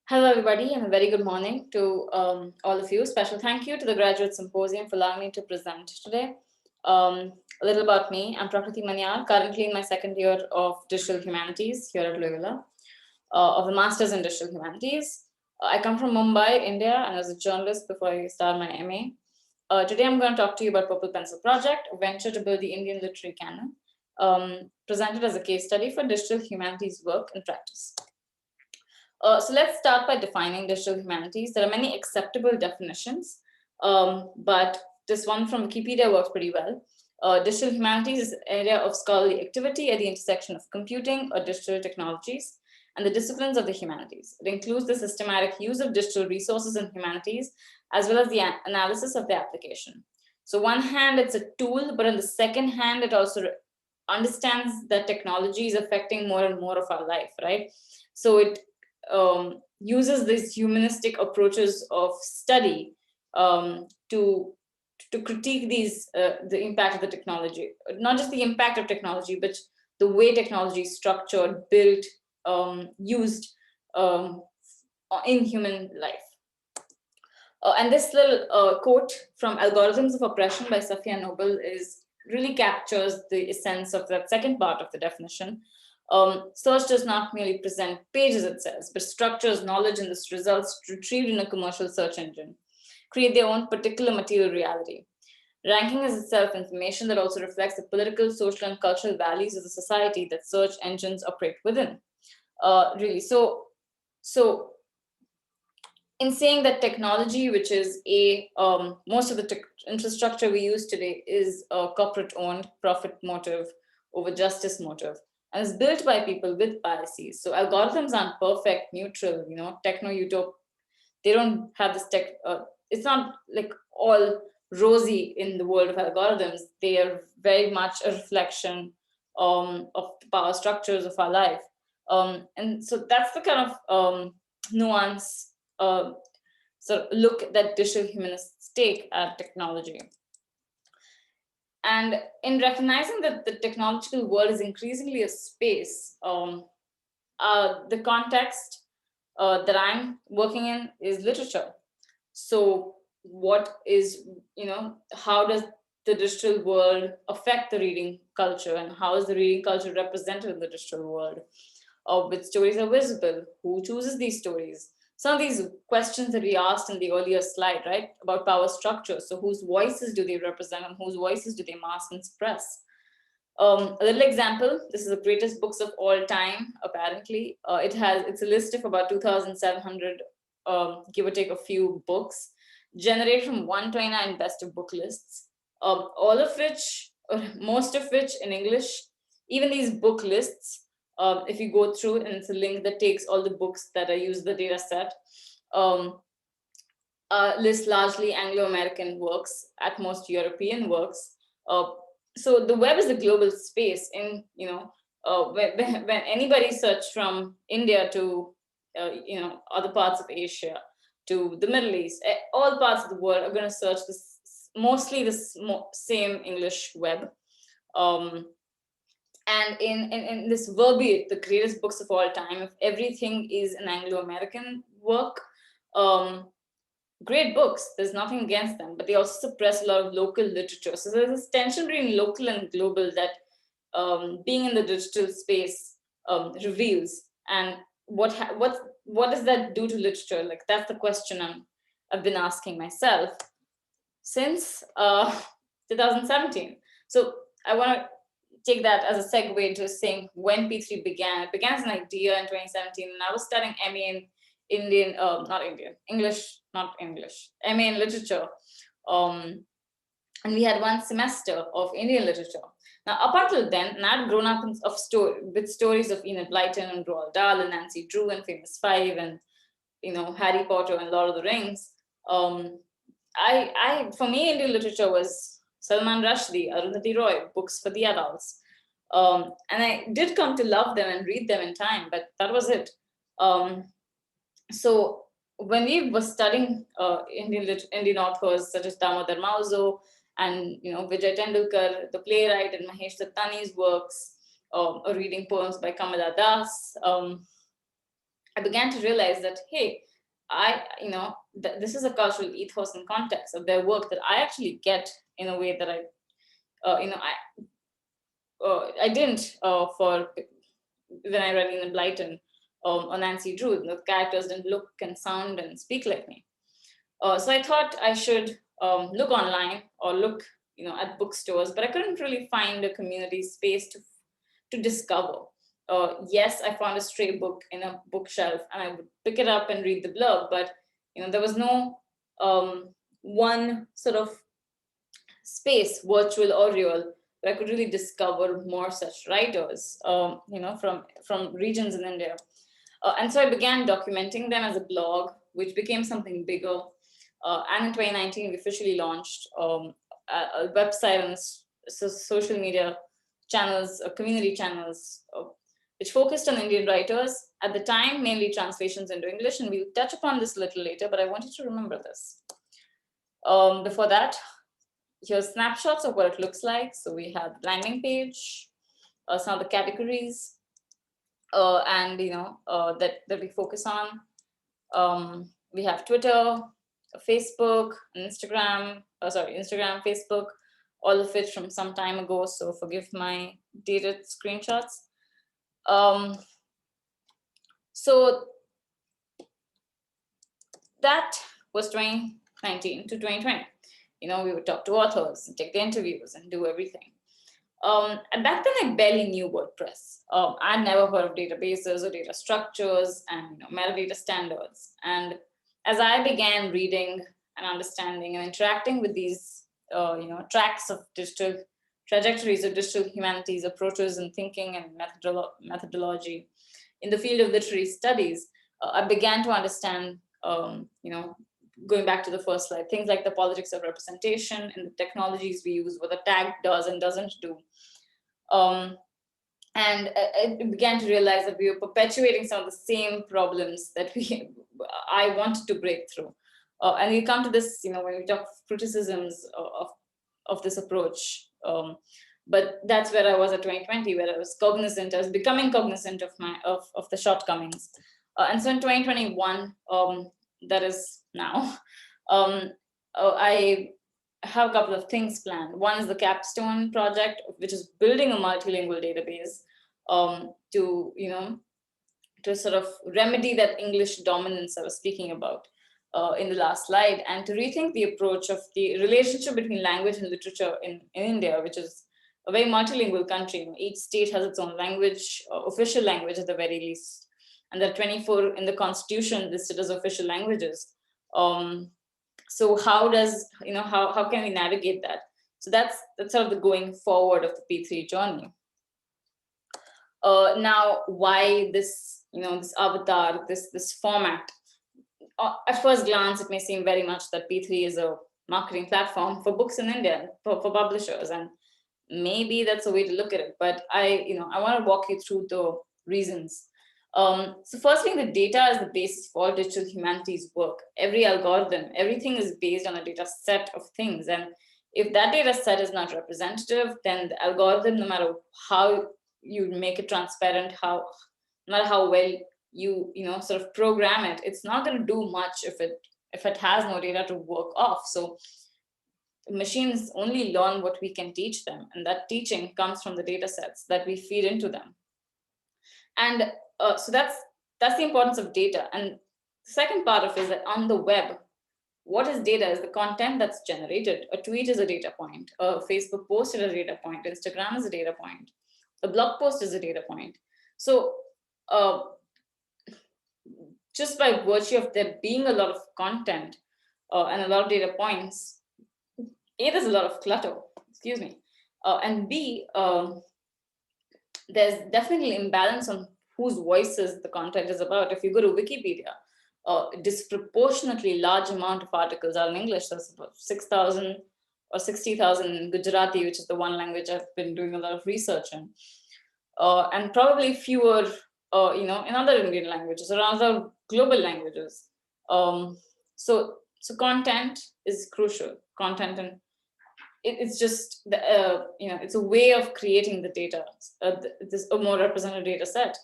Hello, everybody, and a very good morning to all of you. Special thank you to the Graduate Symposium for allowing me to present today. A little about me. I'm Prakruti Maniar, currently in my second year of Digital Humanities here at Loyola, of the Masters in Digital Humanities. I come from Mumbai, India, and as a journalist before I started my MA. Today, I'm going to talk to you about Purple Pencil Project, a venture to build the Indian literary canon, presented as a case study for digital humanities work and practice. So let's start by defining digital humanities. There are many acceptable definitions, but this one from Wikipedia works pretty well. Digital humanities is an area of scholarly activity at the intersection of computing or digital technologies and the disciplines of the humanities. It includes the systematic use of digital resources in humanities, as well as the analysis of the application. So one hand, it's a tool, but on the second hand, it also understands that technology is affecting more and more of our life, right? So it uses these humanistic approaches of study to critique the impact of the technology, not just the impact of technology, but the way technology is structured, built, used in human life. And this little quote from Algorithms of Oppression by Safiya Noble really captures the essence of that second part of the definition. Search does not merely present pages, it says, but structures knowledge and the results retrieved in a commercial search engine create their own particular material reality. Ranking is itself information that also reflects the political, social, and cultural values of the society that search engines operate within. Really, so in saying that technology, which is most of the infrastructure we use today is corporate owned, profit motive over justice motive, and is built by people with biases. So algorithms aren't perfect, neutral, techno utop. They don't have this tech. It's not like all rosy in the world of algorithms. They are very much a reflection of the power structures of our life. And so that's the kind of nuance sort of look that digital humanists take at technology. And in recognizing that the technological world is increasingly a space, the context that I'm working in is literature. So what is, how does the digital world affect the reading culture, and how is the reading culture represented in the digital world? Which stories are visible? Who chooses these stories? Some of these questions that we asked in the earlier slide, right, about power structure. So whose voices do they represent and whose voices do they mask and suppress? A little example, this is the greatest books of all time, apparently. It's a list of about 2,700, give or take a few books, generated from 129 best of book lists, all of which, or most of which in English. Even these book lists, if you go through, and it's a link that takes all the books that are used the data set, list largely Anglo-American works, at most European works. So the web is a global space. In when anybody search from India to other parts of Asia to the Middle East, all parts of the world are going to search mostly this same English web. And in this verbiage, the greatest books of all time, if everything is an Anglo-American work, great books, there's nothing against them, but they also suppress a lot of local literature. So there's this tension between local and global that being in the digital space reveals. And what does that do to literature? Like, that's the question I've been asking myself since 2017. So I want to take that as a segue into saying when P3 began. It began as an idea in 2017, and I was studying MA in MA in literature. And we had one semester of Indian literature. Now, up until then, and I'd grown up with stories of Enid Blyton and Roald Dahl and Nancy Drew and Famous Five and Harry Potter and Lord of the Rings. For me, Indian literature was Salman Rushdie, Arundhati Roy, books for the adults. And I did come to love them and read them in time, but that was it. So when we were studying Indian authors such as Damodar Mauzo and Vijay Tendulkar, the playwright, and Mahesh Dattani's works, or reading poems by Kamala Das, I began to realize that, hey, this is a cultural ethos and context of their work that I actually get in a way that I didn't for when I read Enid Blyton or Nancy Drew. The characters didn't look and sound and speak like me. So I thought I should look online or look, at bookstores, but I couldn't really find a community space to discover. Yes, I found a stray book in a bookshelf, and I would pick it up and read the blurb, but there was no one sort of space, virtual or real, where I could really discover more such writers, from regions in India. And so I began documenting them as a blog, which became something bigger. And in 2019, we officially launched a website and social media channels, community channels, which focused on Indian writers. At the time, mainly translations into English, and we'll touch upon this a little later, but I want you to remember this. Before that, here's snapshots of what it looks like. So we have the landing page, some of the categories, and that we focus on. We have Twitter, Facebook, Instagram. Instagram, Facebook, all of it from some time ago. So forgive my dated screenshots. So that was 2019 to 2020. We would talk to authors and take the interviews and do everything. And back then, I barely knew WordPress. I'd never heard of databases or data structures and metadata standards. And as I began reading and understanding and interacting with these, tracks of digital trajectories of digital humanities approaches and thinking and methodology in the field of literary studies, I began to understand, going back to the first slide, things like the politics of representation and the technologies we use, what the tag does and doesn't do. And I began to realize that we were perpetuating some of the same problems that I wanted to break through. And we come to this, when we talk criticisms of this approach. But that's where I was at 2020, where I was becoming cognizant of the shortcomings. And so in 2021, that is now, I have a couple of things planned. One is the capstone project, which is building a multilingual database to sort of remedy that English dominance I was speaking about in the last slide, and to rethink the approach of the relationship between language and literature in India, which is a very multilingual country. Each state has its own language, official language at the very least, and there are 24 in the constitution listed as official languages. So how can we navigate that? So that's sort of the going forward of the P3 journey. Now, why this this avatar, this format? At first glance, it may seem very much that P3 is a marketing platform for books in India, for publishers, and maybe that's a way to look at it. But I want to walk you through the reasons. So firstly, the data is the basis for digital humanities work. Every algorithm, everything is based on a data set of things. And if that data set is not representative, then the algorithm, no matter how you make it transparent, no matter how well you sort of program it, it's not going to do much if it has no data to work off. So machines only learn what we can teach them, and that teaching comes from the data sets that we feed into them. And so that's the importance of data. And the second part of it is that on the web, what is data is the content that's generated. A tweet is a data point, a Facebook post is a data point, Instagram is a data point, a blog post is a data point. So just by virtue of there being a lot of content and a lot of data points, A, there's a lot of clutter, excuse me, and B, there's definitely imbalance on whose voices the content is about. If you go to Wikipedia, a disproportionately large amount of articles are in English. That's about 6,000 or 60,000 in Gujarati, which is the one language I've been doing a lot of research in, and probably fewer, in other Indian languages or other global languages. So content is crucial. Content, and it's just it's a way of creating the data, this a more representative data set.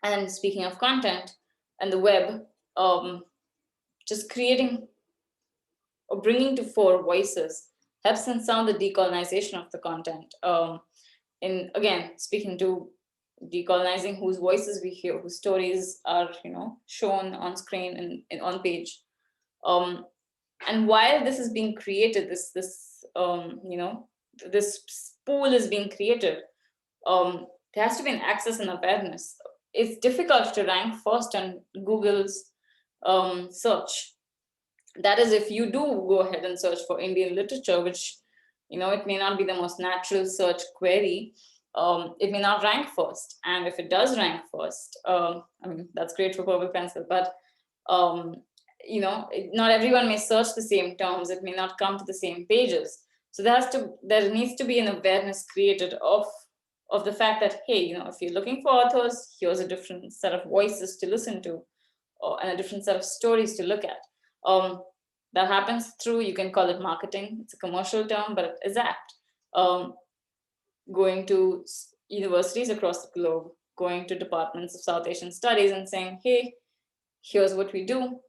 And speaking of content and the web, just creating or bringing to fore voices helps in some of the decolonization of the content. In again, speaking to decolonizing whose voices we hear, whose stories are shown on screen and on page. Um, and while this is being created, this pool is being created. There has to be an access and awareness. It's difficult to rank first on Google's search. That is, if you do go ahead and search for Indian literature, which it may not be the most natural search query. It may not rank first, and if it does rank first, I mean, that's great for Purple Pencil, but not everyone may search the same terms. It may not come to the same pages. So there needs to be an awareness created of the fact that, hey, if you're looking for authors, here's a different set of voices to listen to, and a different set of stories to look at. That happens through, you can call it marketing. It's a commercial term, but it is apt. Going to universities across the globe, going to departments of South Asian studies and saying, hey, here's what we do.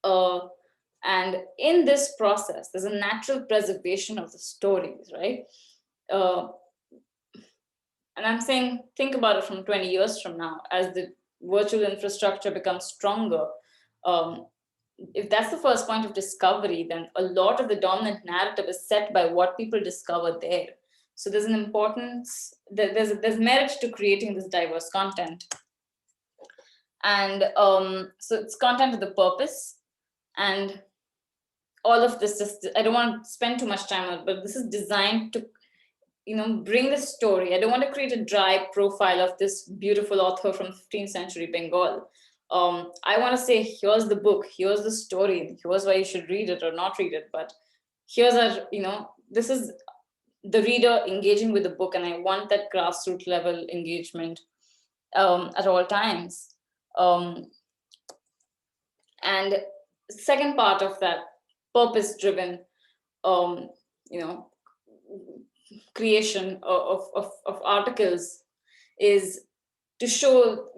And in this process, there's a natural preservation of the stories, right? And I'm saying, think about it from 20 years from now, as the virtual infrastructure becomes stronger. If that's the first point of discovery, then a lot of the dominant narrative is set by what people discover there. So there's an importance, there's merit to creating this diverse content. And so it's content with a purpose. And all of this, I don't want to spend too much time on it, but this is designed to bring the story. I don't want to create a dry profile of this beautiful author from 15th century Bengal. I want to say, here's the book, here's the story, here's why you should read it or not read it. But here's this is the reader engaging with the book, and I want that grassroots level engagement at all times. And second part of that purpose-driven, creation of articles is to show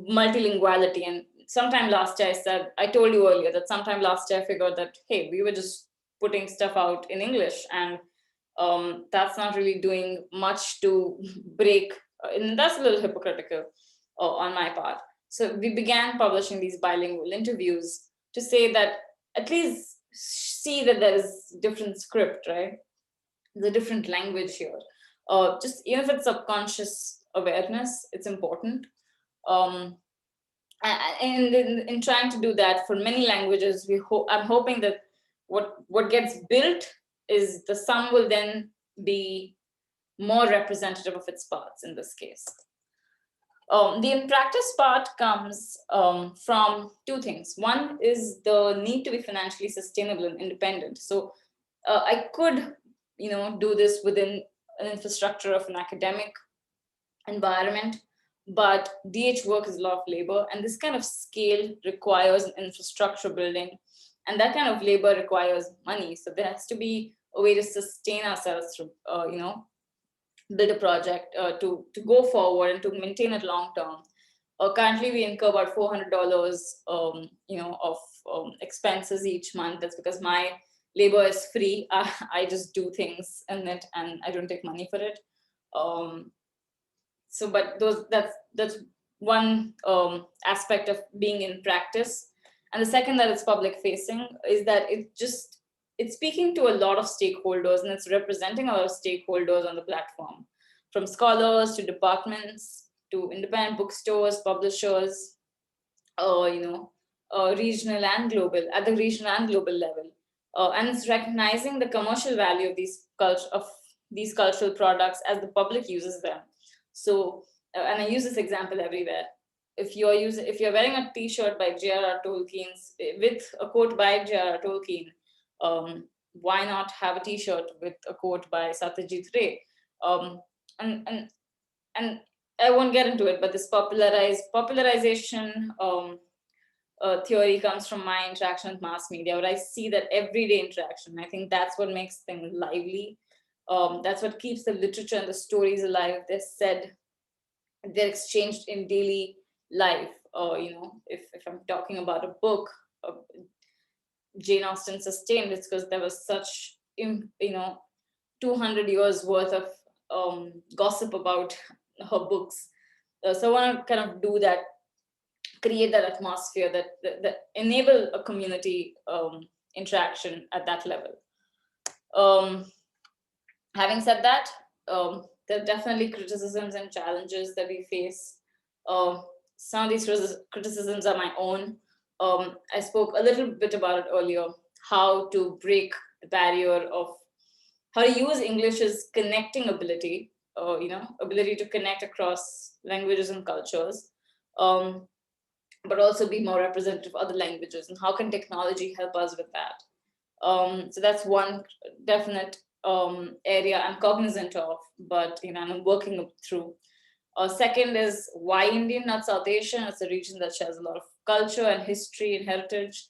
multilinguality. And sometime last year I told you earlier that sometime last year I figured that, hey, we were just putting stuff out in English, and that's not really doing much to break, and that's a little hypocritical on my part. So we began publishing these bilingual interviews to say that at least see that there is different script, right? The different language here. Just even if it's subconscious awareness, it's important. And in trying to do that for many languages, I'm hoping that what gets built is the sum will then be more representative of its parts in this case. The in practice part comes from two things. One is the need to be financially sustainable and independent. So I could do this within an infrastructure of an academic environment, but DH work is a lot of labor, and this kind of scale requires an infrastructure building, and that kind of labor requires money. So there has to be a way to sustain ourselves through, build a project to go forward and to maintain it long term. Currently, we incur about $400, of expenses each month. That's because my labor is free. I just do things in it, and I don't take money for it. So, but that's one aspect of being in practice. And the second, that it's public facing, is that it's speaking to a lot of stakeholders, and it's representing a lot of stakeholders on the platform, from scholars to departments to independent bookstores, publishers, regional and global, at the regional and global level. And it's recognizing the commercial value of these cultural products as the public uses them. So, and I use this example everywhere. If you're wearing a T-shirt by J.R.R. Tolkien with a quote by J.R.R. Tolkien, why not have a T-shirt with a quote by Satyajit Ray? And I won't get into it, but this popularization theory comes from my interaction with mass media, where I see that everyday interaction. I think that's what makes things lively. That's what keeps the literature and the stories alive. They're exchanged in daily life. If I'm talking about a book, uh, Jane Austen sustained, it's because there was such 200 years worth of gossip about her books. So I want to kind of do that, create that atmosphere that enable a community interaction at that level. Um, Having said that, there are definitely criticisms and challenges that we face. Some of these criticisms are my own. I spoke a little bit about it earlier, how to break the barrier of how to use English's connecting ability, ability to connect across languages and cultures, um, but also be more representative of other languages. And how can technology help us with that? So that's one definite area I'm cognizant of, but I'm working through. Second is why Indian, not South Asian. It's a region that shares a lot of culture and history and heritage.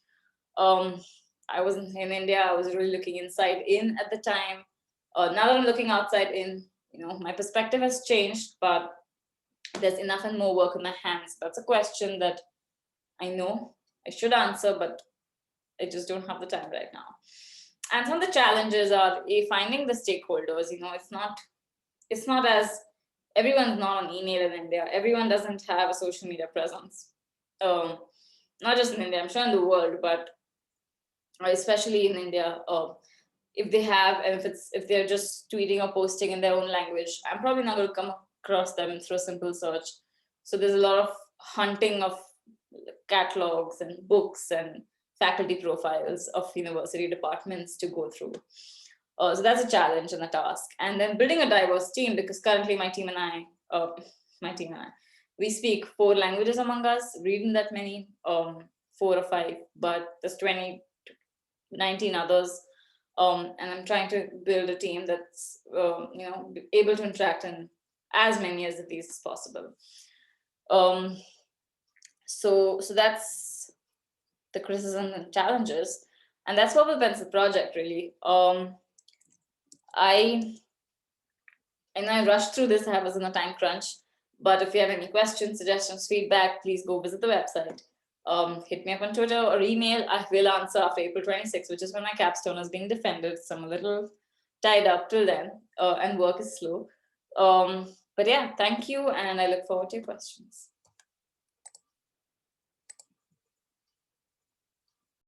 Um, I was in India. I was really looking inside in at the time. Now that I'm looking outside in, my perspective has changed, but there's enough and more work in my hands. That's a question that I know I should answer, but I just don't have the time right now. And some of the challenges are finding the stakeholders. It's not as everyone's not on email in India. Everyone doesn't have a social media presence. Um, Not just in India, I'm sure in the world, but especially in India. If they have, and if they're just tweeting or posting in their own language, I'm probably not going to come across them through a simple search. So there's a lot of hunting of catalogs and books and faculty profiles of university departments to go through. So that's a challenge and a task. And then building a diverse team, because currently my team and I, we speak 4 languages among us, reading that many, 4 or 5, but there's 19 others. And I'm trying to build a team that's able to interact in as many of these as possible. So that's the criticism and challenges, and that's what prevents the project really. I rushed through this. I was in a time crunch, but if you have any questions, suggestions, feedback, please go visit the website. Hit me up on Twitter or email. I will answer after April 26th, which is when my capstone is being defended. So I'm a little tied up till then, and work is slow. But yeah, thank you, and I look forward to your questions.